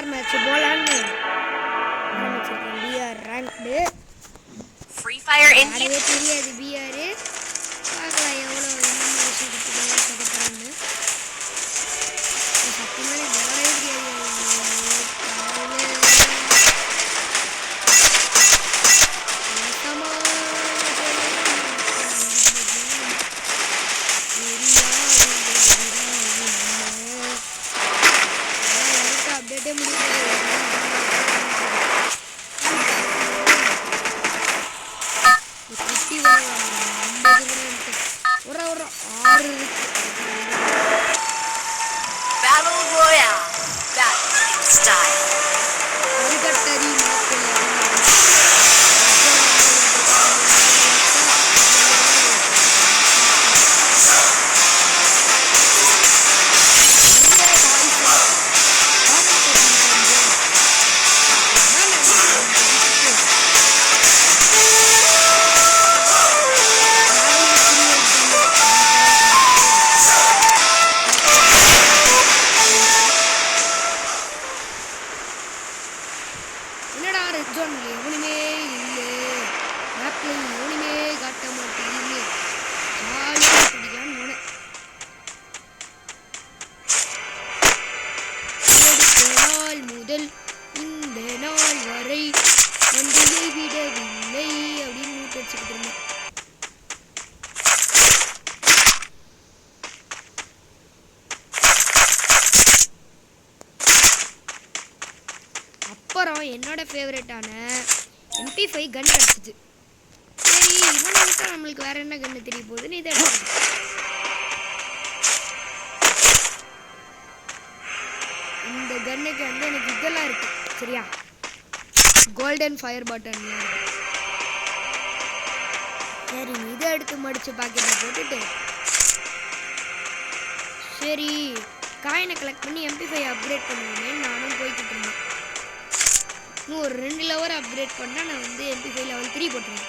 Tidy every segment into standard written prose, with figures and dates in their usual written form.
PR match போலான்னு ஆரம்பிச்சிருக்கேன். PR ranked free fire நிறைய தெரியாது. பிஆர் பார்க்கலாம் எவ்வளோ என்னென்ன விஷயம் கற்றுக்கிறான்னு. சத்தியமாக விளையாடவே தெரியாது. அப்டேட்டே முடியாது. ஒரு 6 இருக்கு. Battle Royale. Battle style. அரிகட்டரி என்னடா ரெட் ஜோன் எவனுமே இல்லை, மேப்ல எவனுமே காட்ட மாட்டேங்குது. ஜாலியாக பிடிக்கலான்னு போனேன். நாள் முதல் இந்த நாள் வரை நன்றியை விடவில்லை அப்படின்னு மூட்டை வச்சுக்கிட்டு இருந்தேன். அப்புறம் என்னோட ஃபேவரட்டான MP5 கன் கிடச்சிச்சு. சரி இவனை விட்டா நம்மளுக்கு வேற என்ன கன்று தெரிய போகுதுன்னு இதை எடுத்து இந்த கன்னுக்கு வந்து எனக்கு இதெல்லாம் இருக்கு சரியா, கோல்டன் ஃபயர் பட்டன்லாம் இருக்கு. சரி இதை எடுத்து மடிச்சு பாக்கெட்டில் போட்டுட்டு சரி காயினை கலெக்ட் பண்ணி MP5 அப்கிரேட் பண்ணுவேன்னு நானும் போய்கிட்டு இருந்தேன். இன்னும் ஒரு 2 லெவல் அப்கிரேட் பண்ணால் நான் வந்து MP5 லெவல் 3 போட்டுருவேன்.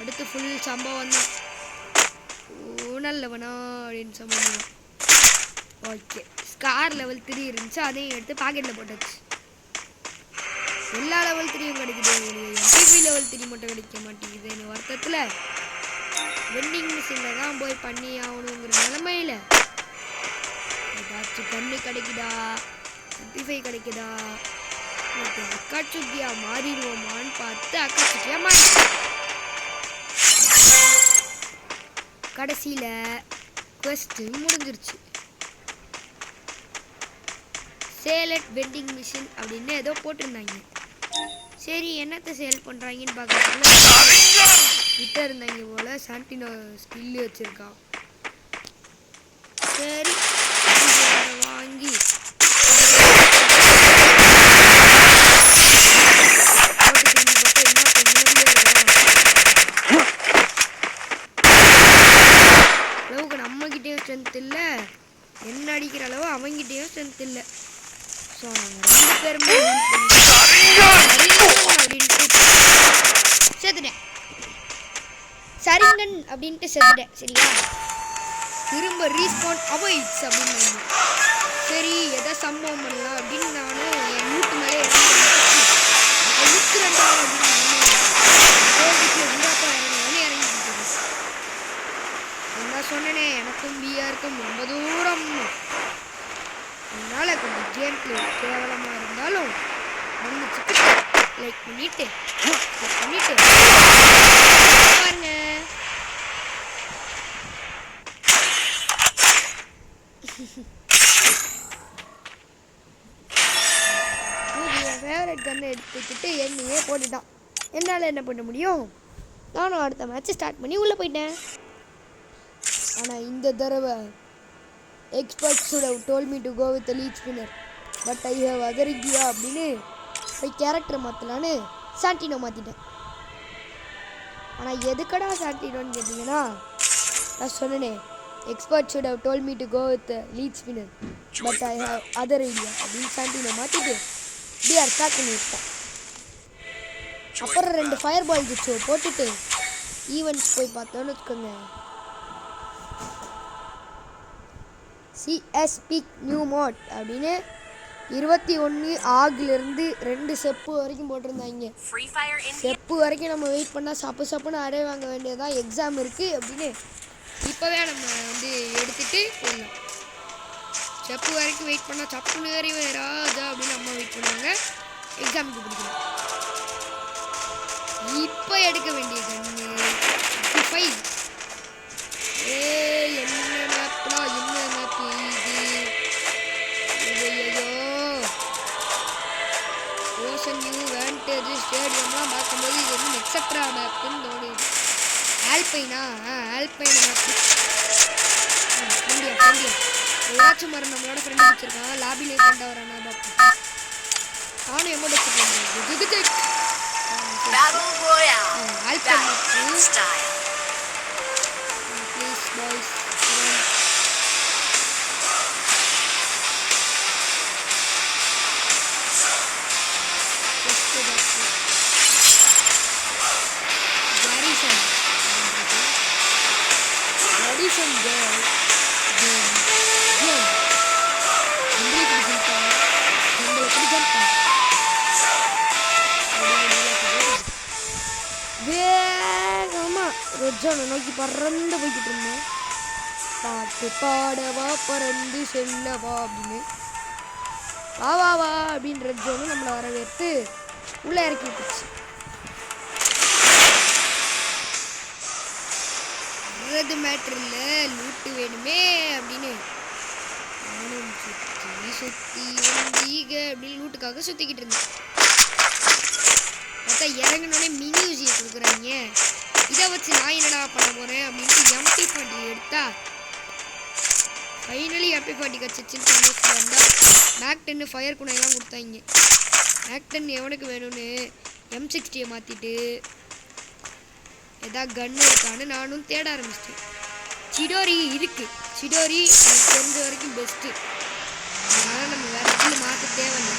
அடுத்து ஃபுல் சம்பவம் தான். நல்லவனா அப்படின்னு சம்பவம். ஓகே ஸ்கார் லெவல் 3 இருந்துச்சு, அதையும் எடுத்து பாக்கெட்டில் போட்டாச்சு. எல்லா லெவல் 3யும் கிடைக்குது, MP5 லெவல் 3 மட்டும் கிடைக்க மாட்டேங்குது. வருத்தத்தில் வெண்டிங் மிஷினில் தான் போய் பண்ணி ஆகணுங்கிற நிலைமையில் ஏதாச்சும் கண்ணு கிடைக்குதா MP5 கிடைக்குதா அக்காச்சுக்கியா மாறிடுவோமான்னு பார்த்து அக்காச்சுக்கியா மாறி கடைசியில் குவெஸ்ட் முடிஞ்சிருச்சு. சேலட் வெண்டிங் மிஷின் அப்படின்னு ஏதோ போட்டிருந்தாங்க. சரி என்னத்தை சேல் பண்ணுறாங்கன்னு பார்க்கறதுக்குள்ள கிட்ட இருந்தாங்க போல். சாண்டினோ ஸ்கில்லு வச்சுருக்கான். சரி வாங்கி அளவுக்கு நம்மகிட்டயும் ஸ்ட்ரென்த் இல்லை, என்ன அடிக்கிற அளவு அவங்கிட்டயும் ஸ்ட்ரென்த் இல்லை. ஸோ நாங்கள் 2 பேருமே செத்துட்டேன். சரிங்கன் அப்படின்ட்டு செத்துட்டேன் சரியா. திரும்ப ரீஸ்பான் அவாய்ட்ஸ் அப்படின்னு சரி எதை சம்பவம் பண்ணலாம் அப்படின்னு நானும் என் வீட்டு மேலே இறங்கிக்கிறேன்டா அப்படின்னு இறங்கிக்கிட்டு நான் சொன்னேனே எனக்கும் பிஆருக்கும் ரொம்ப தூரம். அதனால் கொஞ்சம் கேம் பிளே கேவலமாக இருந்தாலும் வந்துச்சுட்டு லைக் பண்ணிட்டு பாருங்க. என் ஃபேவரட் கன்னை எடுத்துக்கிட்டு என்னையே போட்டுட்டான். என்னால் என்ன பண்ண முடியும், நானும் அடுத்த மேட்ச்சை ஸ்டார்ட் பண்ணி உள்ளே போயிட்டேன். ஆனால் இந்த தடவை experts should have told me to go with the lead spinner but I have other idea அப்படின்னு போய் கேரக்டரை மாற்றலான்னு சாண்டினோ மாற்றிட்டேன். ஆனால் எதுக்கடா சாண்டினோன்னு கேட்டிங்கன்னா நான் சொன்னேனே expert should have told me to go with the lead spinner but I have other idea அப்படின்னு சாண்டினோ மாற்றிட்டு பிஆர் ஸ்டார்ட் பண்ணி விட்டேன். அப்புறம் 2 ஃபயர் பால் ஜிச்சோ போட்டுட்டு ஈவெண்ட்ஸ் போய் பார்த்தோன்னு வச்சுக்கோங்க. CS Peak New Mode அப்படின்னு 21 ஆகிலிருந்து 2 செப்பு வரைக்கும் போட்டிருந்தாங்க. Free Fire India. செப்பு வரைக்கும் நம்ம வெயிட் பண்ணால் சப்புன்னு அடை வாங்க வேண்டியதான், எக்ஸாம் இருக்குது அப்படின்னு இப்போவே நம்ம வந்து எடுத்துகிட்டு போடலாம். செப்பு வரைக்கும் வெயிட் பண்ணால் சப்புன்னு ராஜா அப்படின்னு அம்மா வெயிட் பண்ணுவாங்க, எக்ஸாமுக்கு பிடிக்கணும். இப்போ எடுக்க வேண்டிய கண்ணு 55. என்ன மேப்டா, என்ன மேப் இது? ஐயோ, ஓசன் நியூ வேண்டேஜ் ஸ்டேடியம்லாம் பார்க்கும்போது இது வந்து நெக்ஸட்ரா மேப்புன்னு தோணுது. ஆல்பைனா, ஆல்பைன் மேப்பு. ஏதாச்சும் மரம் நம்மளோட ஃப்ரெண்டு வச்சிருக்கான், லாபிலே ஃப்ரெண்டாக வரானா பார்ப்போம். நானும் எமோட் வச்சுருக்கேன். Battle Royale. Alpine Battle map. style. Please boys, வேகமா ரொஜானை நோக்கி பறந்து போய்கிட்டு இருந்தேன். பாட்டு பாடவா பறந்து செல்லவா அப்படின்னு வா வா வா அப்படின்னு ரொஜானும் நம்மளை வரவேற்று உள்ளே இறக்கி விட்டுச்சு. வர்றது மேட்ரு இல்லை, லூட்டு வேணுமே அப்படின்னு நானும் சுற்றி வந்தீக அப்படின்னு லூட்டுக்காக சுற்றிக்கிட்டு இருந்தேன். பார்த்தா இறங்கினோடனே மினி யூசியை கொடுக்குறாங்க. இதை வச்சு நான் என்னடா பண்ண போகிறேன் அப்படின்ட்டு MP40 எடுத்தா ஃபைனலி MP40 கிடச்சிச்சின்னு சந்தோஷம் வந்தால் மேக் 10 ஃபயர் குணையெல்லாம் கொடுத்தாங்க. மேக் 10 எவனுக்கு வேணும்னு M60 மாற்றிட்டு எதாவது கன்று இருக்கான்னு நானும் தேட ஆரம்பிச்சிட்டேன். சிடோரி இருக்குது, சிடோரி எனக்கு தெரிஞ்ச வரைக்கும் பெஸ்ட்டு. அதனால் நம்ம வேறு இடத்துல மாற்ற தேவையில்லை.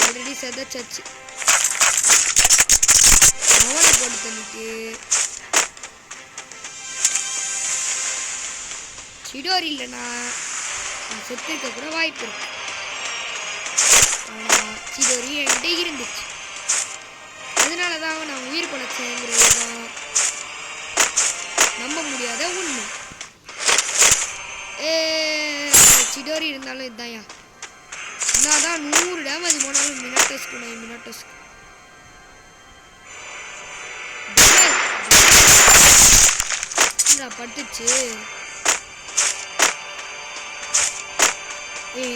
ஆல்ரெடி செதச்சாச்சு. அவனை போட்டு தள்ளிட்டு சிடோரி இல்லைன்னா செத்துருக்க கூட வாய்ப்பு இருக்கு. ஆனால் சிடோரி என்கிட்ட இருந்துச்சு, அதனால தான் நான் உயிர் பழச்சேங்கிறது தான் நம்ப முடியாத உண்மை. சிடோரி இருந்தாலும் இதுதான்யா, நான் தான் 100 டேமேஜ் போனாலும் மினாட்டோஸ்க்கு பட்டுச்சு.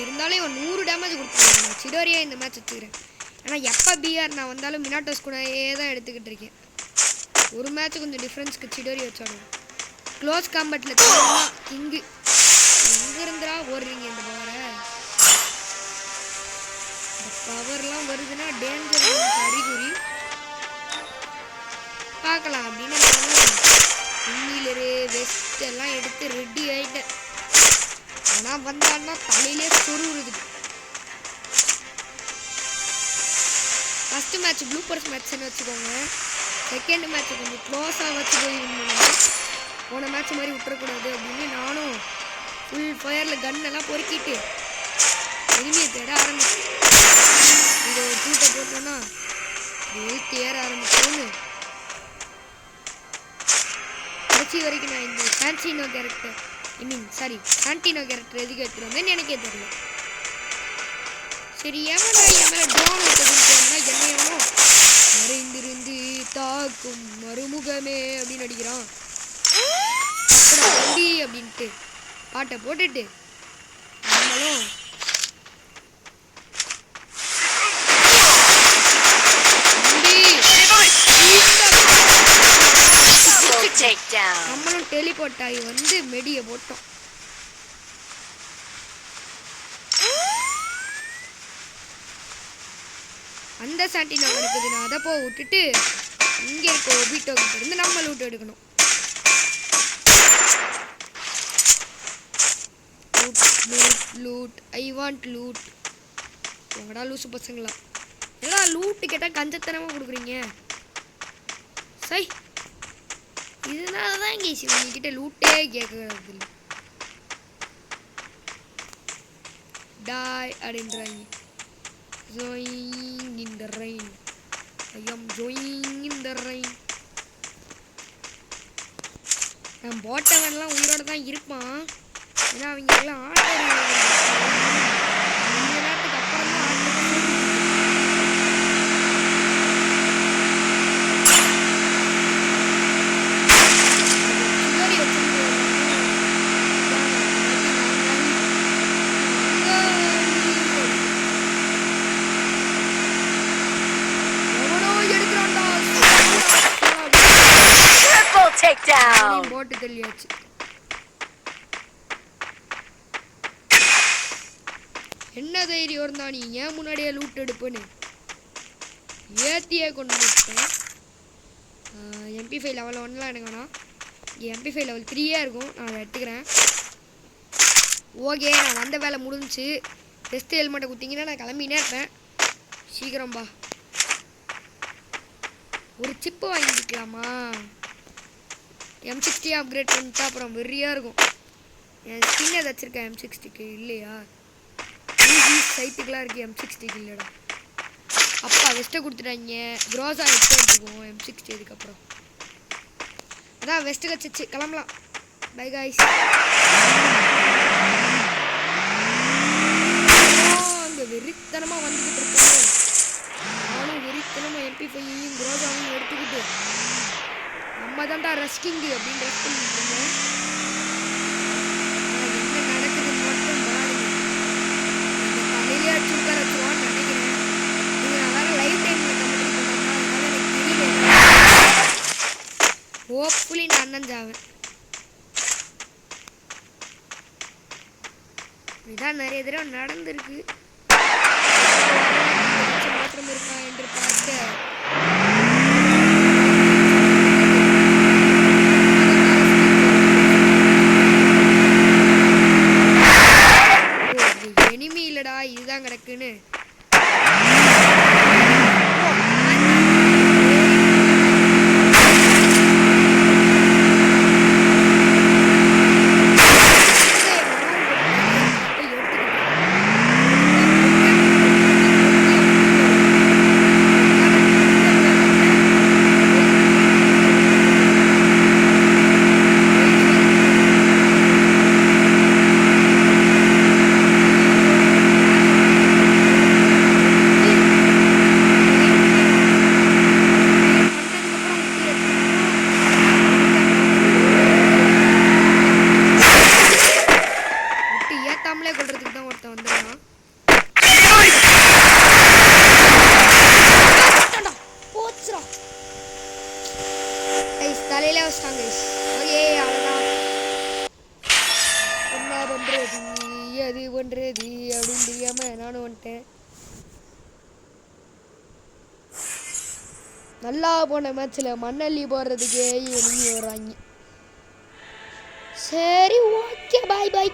இருந்தாலும் இவன் 100 டேமேஜ் கொடுப்பாங்க. நான் சிடோரியா இந்த மேட்ச் வச்சுக்கிறேன். ஆனால் எப்போ பிஆர் நான் வந்தாலும் மினாட்டோஸ் கூடயே தான் எடுத்துக்கிட்டு இருக்கேன். ஒரு மேட்ச் கொஞ்சம் டிஃப்ரென்ஸ்க்கு சிடோரி வச்சாடுவோம். க்ளோஸ் காம்பட்டில் இங்கு எங்கே இருந்துடா ஓடுறீங்க இந்த பவரை? இந்த பவர்லாம் வருதுன்னா டேஞ்சர் அறிகுறி. பார்க்கலாம் அப்படின்னு நானும் இன்னிலரு வெஸ்ட் எல்லாம் எடுத்து ரெடி ஆகிட்டேன். ஆனால் வந்தான்னா தலையிலே சொருவுறது. ஃபஸ்ட்டு மேட்ச் ப்ளூப்பர்ஸ் மேட்ச்னு வச்சுக்கோங்க. செகண்ட் மேட்ச் கொஞ்சம் க்ளோஸாக வச்சு போயிருந்தோம். போன மேட்ச் மாதிரி விட்டுறக்கூடாது அப்படின்னு நானும் ஃபுல் ஃபயரில் கன்னெல்லாம் பொறுக்கிட்டு எனிமையை தேட ஆரம்பிச்சேன். இதை ஒரு தூட்டை போட்டோன்னா வெயிட் ஏற ஆரம்பிச்சோன்னு கடைசி வரைக்கும் நான் இந்த சாண்டினோ கேரக்டர் எதுக்கு எடுத்துகிட்டு வந்தேன்னு எனக்கே தெரியல. சரி எவனா என் மேலே ட்ரோன் விட்டதுன்னா என்ன எவனோ மறைந்திருந்து தாக்கும் மறுமுகமே அப்படின்னு அடிக்கிறான். அப்புறம் வண்டி அப்படின்ட்டு பாட்டை போட்டுட்டு நம்மளும் நம்மளும் டெலிபோர்ட் ஆகி வந்து மெடியை போட்டோம். அந்த சாண்டினோ இருக்குது, நான் அதை போக விட்டுட்டு இங்கே இருக்க ஒபிட்டோ கிட்ட இருந்து நம்ம லூட் எடுக்கணும். Loot I want loot. உங்கடா லூசு பசங்களா, எல்லாம் லூட்டு கேட்டால் கஞ்சத்தனமாக கொடுக்குறீங்க. சை இதனால தான் கேஸ் இவங்ககிட்ட லூட்டே கேட்கறது இல்லை. டாய் அப்படின்றாங்க. ஜோயிங் இன் த ரெயின், ஐ ஆம் ஜோயிங் இன் த ரெயின். நான் போட்டவன்லாம் உயிரோட தான் இருப்பான். ஏன்னா அவங்க எல்லாம் ஆட்டோ கொஞ்ச நேரத்துக்கு அப்புறம் தான் Triple takedown. போட்டு தள்ளியாச்சு. என்ன தைரியம் இருந்தா நீ ஏன் முன்னாடியே லூட் எடுப்புன்னு ஏத்தியே கொண்டு வந்துட்டேன். MP5 லெவல் 1லாம் எனக்கு வேணாம். MP5 லெவல் 3 இருக்கும். நான் அதை எடுத்துக்கிறேன். ஓகே, நான் வந்த வேலை முடிஞ்சிச்சு. டெஸ்ட் ஹெல்மெட்டை குத்திங்கன்னா நான் கிளம்பினே இருப்பேன். சீக்கிரம்பா. ஒரு சிப்பு வாங்கிக்கலாமா? M60 அப்கிரேட் பண்ணிட்டா அப்புறம் வெறியாக இருக்கும். என் ஸ்கின் அதை வச்சுருக்கேன் M60க்கு இல்லையா? சைட்டுக்கெலாம் இருக்குது, M60க்கு இல்லைடா. அப்பா வெஸ்ட்டை கொடுத்துட்டாங்க. க்ரோஸா வெஸ்ட்டை எடுத்துக்குவோம் M60 இதுக்கப்புறம். அதான் வெஸ்ட்டு கச்சிச்சு, கிளம்பலாம். By guys. அங்கே வெறித்தனமாக வந்துக்கிட்டு இருக்கேன். நானும் வெறித்தனமாக MP5யையும் க்ரோஸாவையும் எடுத்துக்கிட்டு நம்ம தான்டா ரஸ்கிங்கு அப்படின்னு ரெஸ்ட் பண்ணிட்டு இருந்தேன். என்ன நடக்குதுன்னு மட்டும் பாருங்க. தலையிலே சுக்கர வச்சுருவான்னு நினைக்கிறேன். இது நான் வேறு லைஃப் டைமில் கம்ப்ளீட் பண்ணுறேன். அதனால எனக்கு தெரியல. ஹோப்ஃபுல்லி நான் அண்ணன் ஜாவேன். இதான் நிறைய தடவை நடந்திருக்கு. மாற்றம் இருக்கா என்று பார்க்க எனிமி இல்லடா, இதுதான் கிடக்குன்னு. கொள்றதுக்கு தான் ஒருத்தன் வந்துடுறான். போச்சுடா கைஸ், தலையில வச்சிட்டாங்க கைஸ். ஓகே, அவ்வளோதான். என்ன பண்ணுறது அது பண்ணுறது அப்படின்னு தெரியாமல் நானும் வந்துட்டேன். நல்லா போன மேட்ச்சில் மண்ணள்ளி போடுறதுக்கே எனிமி வர்றாங்க. சரி, ஓகே, பாய் பாய்.